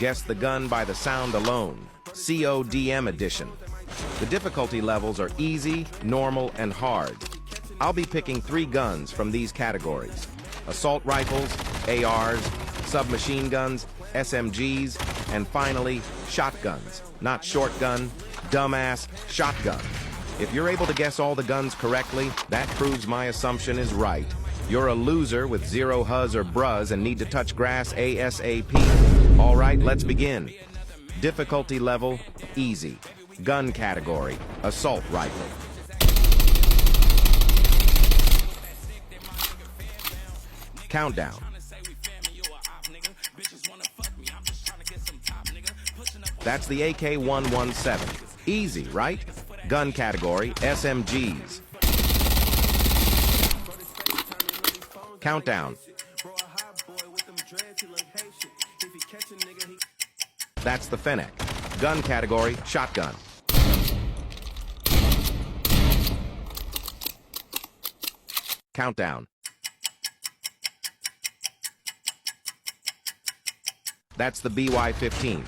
Guess the gun by the sound alone. CODM edition. The difficulty levels are easy, normal, and hard. I'll be picking 3 guns from these categories: assault rifles, ARs, submachine guns, SMGs, and finally, shotguns. Not shotgun, dumbass, shotgun. If you're able to guess all the guns correctly, that proves my assumption is right. You're a loser with 0 huzz or bruzz and need to touch grass ASAP. All right, let's begin. Difficulty level, easy. Gun category, assault rifle. Countdown. That's the AK-117. Easy, right? Gun category, SMGs. Countdown. That's the Fennec. Gun category, shotgun. Countdown. That's the BY-15.